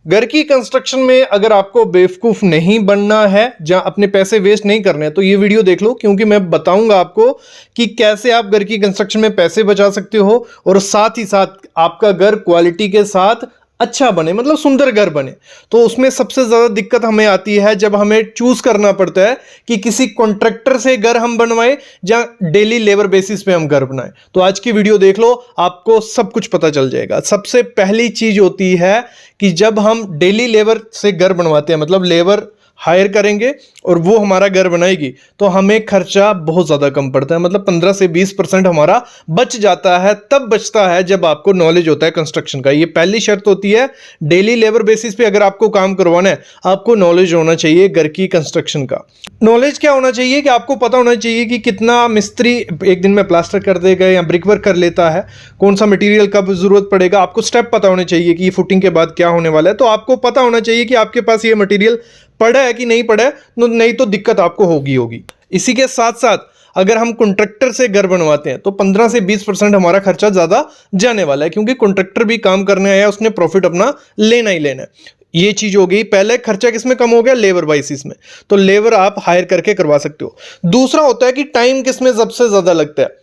घर की कंस्ट्रक्शन में अगर आपको बेवकूफ नहीं बनना है, जहां अपने पैसे वेस्ट नहीं करने हैं, तो ये वीडियो देख लो, क्योंकि मैं बताऊंगा आपको कि कैसे आप घर की कंस्ट्रक्शन में पैसे बचा सकते हो और साथ ही साथ आपका घर क्वालिटी के साथ अच्छा बने, मतलब सुंदर घर बने। तो उसमें सबसे ज्यादा दिक्कत हमें आती है जब हमें चूज करना पड़ता है कि किसी कॉन्ट्रैक्टर से घर हम बनवाएं या डेली लेबर बेसिस पे हम घर बनाएं। तो आज की वीडियो देख लो, आपको सब कुछ पता चल जाएगा। सबसे पहली चीज होती है कि जब हम डेली लेबर से घर बनवाते हैं, मतलब लेबर हायर करेंगे और वो हमारा घर बनाएगी, तो हमें खर्चा बहुत ज़्यादा कम पड़ता है, मतलब 15 से 20% हमारा बच जाता है। तब बचता है जब आपको नॉलेज होता है कंस्ट्रक्शन का। ये पहली शर्त होती है। डेली लेबर बेसिस पे अगर आपको काम करवाना है, आपको नॉलेज होना चाहिए घर की कंस्ट्रक्शन का। नॉलेज क्या होना चाहिए कि आपको पता होना चाहिए कि कितना मिस्त्री एक दिन में प्लास्टर कर देगा या ब्रिक वर्क कर लेता है, कौन सा मटेरियल कब जरूरत पड़ेगा। आपको स्टेप पता होने चाहिए कि फुटिंग के बाद क्या होने वाला है। तो आपको पता होना चाहिए कि आपके पास ये मटेरियल पड़ा है कि नहीं पड़ा है, नहीं तो दिक्कत आपको होगी। इसी के साथ साथ अगर हम कॉन्ट्रैक्टर से घर बनवाते हैं तो 15 से 20% हमारा खर्चा ज्यादा जाने वाला है, क्योंकि कॉन्ट्रैक्टर भी काम करने आया, उसने प्रॉफिट अपना लेना ही लेना है। ये चीज हो गई। पहले खर्चा किसमें कम हो गया? लेबर बेसिस में। तो लेबर आप हायर करके करवा सकते हो। दूसरा होता है कि टाइम किसमें सबसे ज्यादा लगता है।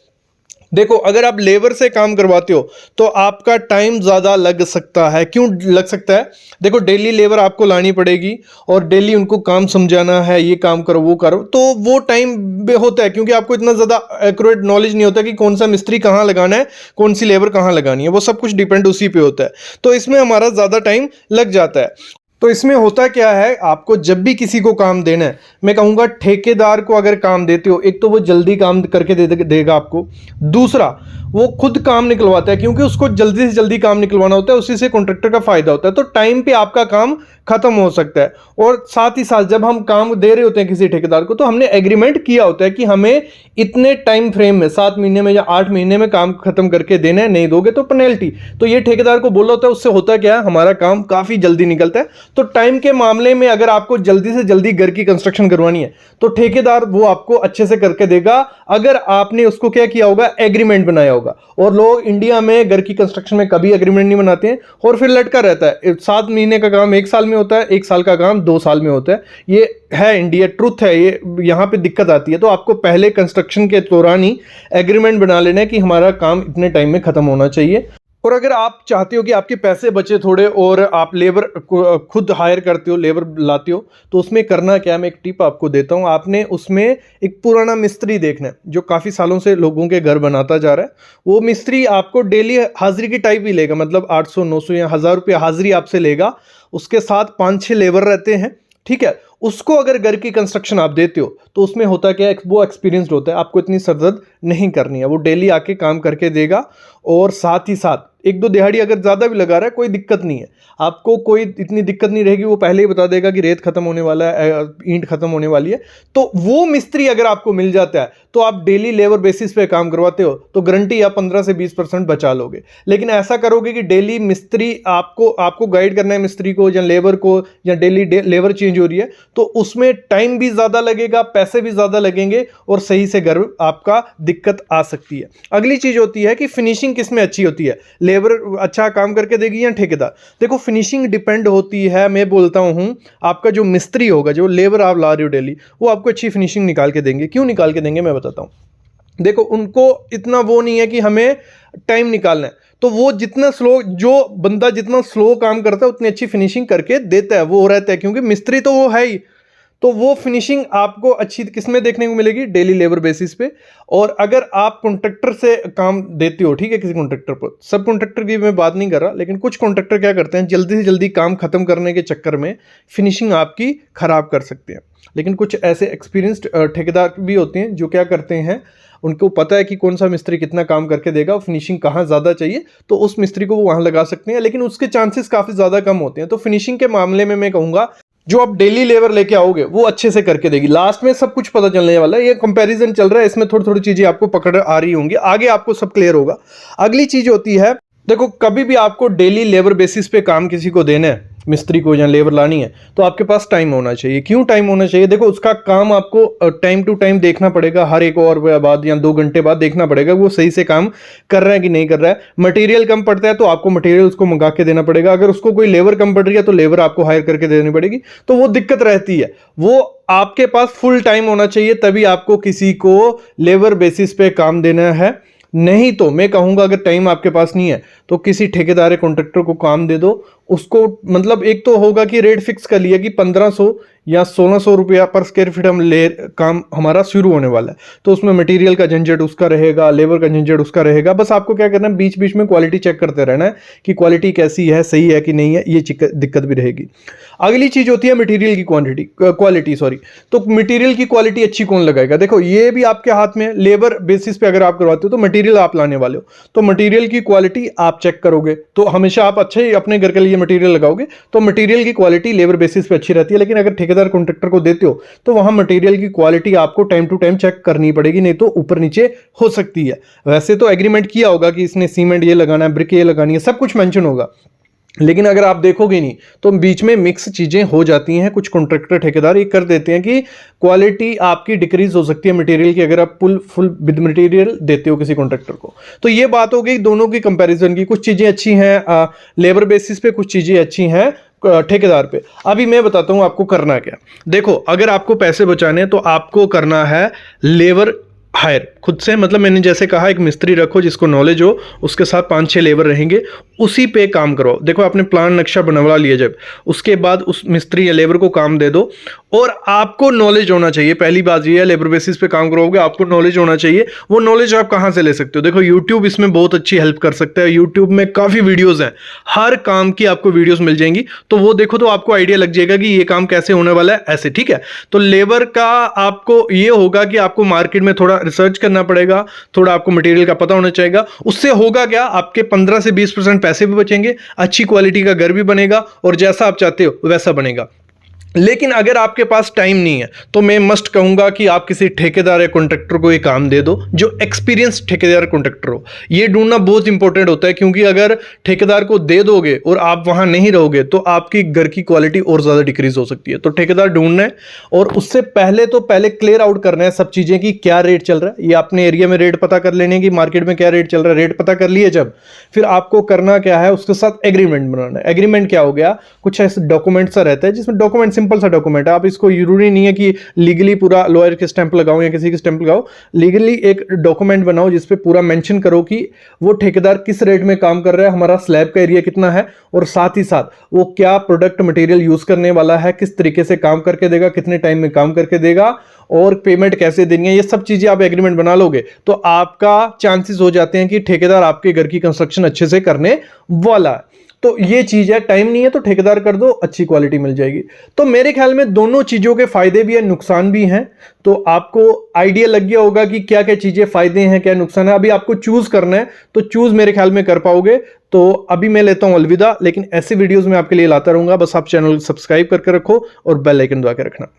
देखो, अगर आप लेबर से काम करवाते हो तो आपका टाइम ज्यादा लग सकता है। क्यों लग सकता है? देखो, डेली लेबर आपको लानी पड़ेगी और डेली उनको काम समझाना है, ये काम करो वो करो, तो वो टाइम होता है, क्योंकि आपको इतना ज्यादा एक्यूरेट नॉलेज नहीं होता कि कौन सा मिस्त्री कहाँ लगाना है, कौन सी लेबर कहाँ लगानी है। वो सब कुछ डिपेंड उसी पे होता है। तो इसमें हमारा ज्यादा टाइम लग जाता है। तो इसमें होता क्या है, आपको जब भी किसी को काम देना है, मैं कहूँगा ठेकेदार को अगर काम देते हो, एक तो वो जल्दी काम करके देगा आपको। दूसरा, वो खुद काम निकलवाता है, क्योंकि उसको जल्दी से जल्दी काम निकलवाना होता है, उसी से कॉन्ट्रैक्टर का फायदा होता है। तो टाइम पे आपका काम खत्म हो सकता है। और साथ ही साथ जब हम काम दे रहे होते हैं किसी ठेकेदार को, तो हमने एग्रीमेंट किया होता है कि हमें इतने टाइम फ्रेम में, 7 महीने में या 8 महीने में काम खत्म करके देना है, नहीं दोगे तो पेनल्टी। तो ये ठेकेदार को बोला होता है। उससे होता क्या है, हमारा काम काफी जल्दी निकलता है। तो टाइम के मामले में अगर आपको जल्दी से जल्दी घर की कंस्ट्रक्शन करवानी है, तो ठेकेदार वो आपको अच्छे से करके देगा, अगर आपने उसको क्या किया होगा, एग्रीमेंट बनाया होगा। और लोग इंडिया में घर की कंस्ट्रक्शन में कभी एग्रीमेंट नहीं बनाते हैं और फिर लटका रहता है। 7 महीने का काम 1 साल में होता है, 1 साल का काम 2 साल में होता है। ये है इंडिया, ट्रुथ है ये। यहाँ पे दिक्कत आती है। तो आपको पहले कंस्ट्रक्शन के दौरान ही एग्रीमेंट बना लेना है कि हमारा काम इतने टाइम में खत्म होना चाहिए। और अगर आप चाहते हो कि आपके पैसे बचे थोड़े और आप लेबर खुद हायर करते हो, लेबर लाते हो, तो उसमें करना क्या है, मैं एक टिप आपको देता हूं। आपने उसमें एक पुराना मिस्त्री देखना है जो काफ़ी सालों से लोगों के घर बनाता जा रहा है। वो मिस्त्री आपको डेली हाजिरी की टाइप ही लेगा, मतलब 800 900 या 1000 रुपये हाजिरी आपसे लेगा। उसके साथ 5-6 लेबर रहते हैं, ठीक है। उसको अगर घर की कंस्ट्रक्शन आप देते हो तो उसमें होता क्या है, वो एक्सपीरियंस्ड होता है, आपको इतनी सरदर्द नहीं करनी है। वो डेली आके काम करके देगा और साथ ही साथ 1-2 दिहाड़ी अगर ज़्यादा भी लगा रहा है, कोई दिक्कत नहीं है, आपको कोई इतनी दिक्कत नहीं रहेगी। वो पहले ही बता देगा कि रेत खत्म होने वाला है, ईंट खत्म होने वाली है। तो वो मिस्त्री अगर आपको मिल जाता है, तो आप डेली लेबर बेसिस पे काम करवाते हो, तो गारंटी आप 15 से 20% बचा लोगे। लेकिन ऐसा करोगे कि डेली मिस्त्री आपको गाइड करना है, मिस्त्री को या लेबर को, या डेली लेबर चेंज हो रही है, तो उसमें टाइम भी ज़्यादा लगेगा, पैसे भी ज़्यादा लगेंगे और सही से घर आपका दिक्कत आ सकती है। अगली चीज़ होती है कि फिनिशिंग किस में अच्छी होती है, लेबर अच्छा काम करके देगी या ठेकेदार। देखो, फिनिशिंग डिपेंड होती है, मैं बोलता हूं आपका जो मिस्त्री होगा, जो लेबर आप ला रहे हो डेली, वो आपको अच्छी फिनिशिंग निकाल के देंगे। क्यों निकाल के देंगे, मैं बताता हूं। देखो, उनको इतना वो नहीं है कि हमें टाइम निकालना है, तो वो जो बंदा जितना स्लो काम करता है उतनी अच्छी फिनिशिंग करके देता है, वो रहता है, क्योंकि मिस्त्री तो वो है ही। तो वो फिनिशिंग आपको अच्छी किसमें देखने को मिलेगी, डेली लेबर बेसिस पे। और अगर आप कॉन्ट्रैक्टर से काम देते हो, ठीक है, किसी कॉन्ट्रैक्टर पर, सब कॉन्ट्रैक्टर की मैं बात नहीं कर रहा, लेकिन कुछ कॉन्ट्रैक्टर क्या करते हैं, जल्दी से जल्दी काम खत्म करने के चक्कर में फिनिशिंग आपकी खराब कर सकते हैं। लेकिन कुछ ऐसे एक्सपीरियंस्ड ठेकेदार भी होते हैं जो क्या करते हैं, उनको पता है कि कौन सा मिस्त्री कितना काम करके देगा, फिनिशिंग कहाँ ज़्यादा चाहिए, तो उस मिस्त्री को वो वहाँ लगा सकते हैं। लेकिन उसके चांसेस काफ़ी ज़्यादा कम होते हैं। तो फिनिशिंग के मामले में मैं कहूँगा, जो आप डेली लेबर लेके आओगे वो अच्छे से करके देगी। लास्ट में सब कुछ पता चलने वाला है। ये कंपैरिजन चल रहा है, इसमें थोड़ी थोड़ी चीजें आपको पकड़ आ रही होंगी, आगे आपको सब क्लियर होगा। अगली चीज होती है, देखो, कभी भी आपको डेली लेबर बेसिस पे काम किसी को देना है, मिस्त्री को या लेबर लानी है, तो आपके पास टाइम होना चाहिए। क्यों टाइम होना चाहिए? देखो उसका काम आपको टाइम टू टाइम देखना पड़ेगा, हर एक और बाद या 2 घंटे बाद देखना पड़ेगा वो सही से काम कर रहा है कि नहीं कर रहा है। मटेरियल कम पड़ता है तो आपको मटेरियल उसको मंगा के देना पड़ेगा, अगर उसको कोई लेबर कम पड़ रही है तो लेबर आपको हायर करके देनी पड़ेगी, तो वो दिक्कत रहती है। वो आपके पास फुल टाइम होना चाहिए, तभी आपको किसी को लेबर बेसिस पे काम देना है। नहीं तो मैं कहूंगा अगर टाइम आपके पास नहीं है तो किसी ठेकेदार कॉन्ट्रैक्टर को काम दे दो। उसको मतलब एक तो होगा कि रेट फिक्स कर लिया कि 1500 या 1600 रुपया पर स्क्वायर फीट हम ले काम हमारा शुरू होने वाला है, तो उसमें मटेरियल का झंझट उसका रहेगा, लेबर का झंझट उसका रहेगा। बस आपको क्या करना है, बीच बीच में क्वालिटी चेक करते रहना है कि क्वालिटी कैसी है, सही है कि नहीं है, ये दिक्कत भी रहेगी। अगली चीज होती है मटेरियल की क्वालिटी सॉरी। तो मटेरियल की क्वालिटी अच्छी कौन लगाएगा? देखो ये भी आपके हाथ में है। लेबर बेसिस पे अगर आप करवाते हो तो मटेरियल आप लाने वाले हो, तो मटेरियल की क्वालिटी आप चेक करोगे, तो हमेशा आप अच्छे अपने घर के लिए मटेरियल लगाओगे तो मटेरियल की क्वालिटी लेबर बेसिस पे अच्छी रहती है। लेकिन अगर ठेकेदार कॉन्ट्रैक्टर को देते हो तो वहां मटेरियल की क्वालिटी आपको टाइम टू टाइम चेक करनी पड़ेगी, नहीं तो ऊपर नीचे हो सकती है। वैसे तो एग्रीमेंट किया होगा कि इसने सीमेंट ये लगाना है, ब्रिक ये लगानी है, सब कुछ मेंशन होगा, लेकिन अगर आप देखोगे नहीं तो बीच में मिक्स चीजें हो जाती हैं। कुछ कॉन्ट्रैक्टर ठेकेदार ये कर देते हैं कि क्वालिटी आपकी डिक्रीज हो सकती है मटेरियल की, अगर आप फुल विद मटेरियल देते हो किसी कॉन्ट्रैक्टर को। तो ये बात हो गई दोनों की कंपैरिजन की। कुछ चीजें अच्छी हैं लेबर बेसिस पे, कुछ चीजें अच्छी हैं ठेकेदार पे। अभी मैं बताता हूं आपको करना क्या। देखो अगर आपको पैसे बचाने हैं तो आपको करना है लेबर हायर खुद से, मतलब मैंने जैसे कहा एक मिस्त्री रखो जिसको नॉलेज हो, उसके साथ 5-6 लेबर रहेंगे, उसी पे काम करो। देखो आपने प्लान नक्शा बनवा लिया जब, उसके बाद उस मिस्त्री या लेबर को काम दे दो, और आपको नॉलेज होना चाहिए। पहली बात ये है, लेबर बेसिस पे काम करोगे आपको नॉलेज होना चाहिए। वो नॉलेज आप कहाँ से ले सकते हो? देखो यूट्यूब इसमें बहुत अच्छी हेल्प कर सकता है। यूट्यूब में काफ़ी वीडियोज़ हैं, हर काम की आपको वीडियोज़ मिल जाएंगी, तो वो देखो तो आपको आइडिया लग जाएगा कि ये काम कैसे होने वाला है, ऐसे। ठीक है, तो लेबर का आपको ये होगा कि आपको मार्केट में थोड़ा रिसर्च करना पड़ेगा, थोड़ा आपको मटेरियल का पता होना चाहिए। उससे होगा क्या, आपके 15 से 20% पैसे भी बचेंगे, अच्छी क्वालिटी का घर भी बनेगा, और जैसा आप चाहते हो वैसा बनेगा। लेकिन अगर आपके पास टाइम नहीं है तो मैं मस्ट कहूंगा कि आप किसी ठेकेदार या कॉन्ट्रैक्टर को ये काम दे दो जो एक्सपीरियंस ठेकेदार कॉन्ट्रैक्टर हो। ये ढूंढना बहुत इंपॉर्टेंट होता है, क्योंकि अगर ठेकेदार को दे दोगे और आप वहां नहीं रहोगे तो आपकी घर की क्वालिटी और ज्यादा डिक्रीज हो सकती है। तो ठेकेदार ढूंढना है, और उससे पहले क्लियर आउट करना है सब चीजें कि क्या रेट चल रहा है। ये अपने एरिया में रेट पता कर लेने की मार्केट में क्या रेट चल रहा है। रेट पता कर लिए जब, फिर आपको करना क्या है, उसके साथ एग्रीमेंट बनाना है। एग्रीमेंट क्या हो गया, कुछ ऐसे डॉक्यूमेंट सा रहता है जिसमें डॉक्यूमेंट सिंपल सा डॉक्यूमेंट है। आप इसको जरूरी नहीं है कि लीगली पूरा लॉयर के स्टैंप लगाओ या किसी के स्टैंप लगाओ, लीगली एक डॉक्यूमेंट बनाओ जिसपे पूरा मेंशन करो कि वो ठेकेदार किस रेट में काम कर रहा है, हमारा स्लैब का एरिया कितना है, और साथ ही साथ वो क्या प्रोडक्ट मटेरियल यूज करने वाला है, किस तरीके से काम करके देगा, कितने टाइम में काम करके देगा, और पेमेंट कैसे देनी है। ये सब चीजें आप एग्रीमेंट बना लोगे तो आपका चांसेस हो जाते हैं कि ठेकेदार आपके घर की कंस्ट्रक्शन अच्छे से करने वाला है। तो ये चीज है, टाइम नहीं है तो ठेकेदार कर दो, अच्छी क्वालिटी मिल जाएगी। तो मेरे ख्याल में दोनों चीजों के फायदे भी हैं, नुकसान भी हैं। तो आपको आइडिया लग गया होगा कि क्या क्या चीजें फायदे हैं, क्या नुकसान है। अभी आपको चूज करना है, तो चूज मेरे ख्याल में कर पाओगे। तो अभी मैं लेता हूं अलविदा, लेकिन ऐसी वीडियोस मैं आपके लिए लाता रहूंगा। बस आप चैनल सब्सक्राइब करके रखो और बेल आइकन दबा के रखना।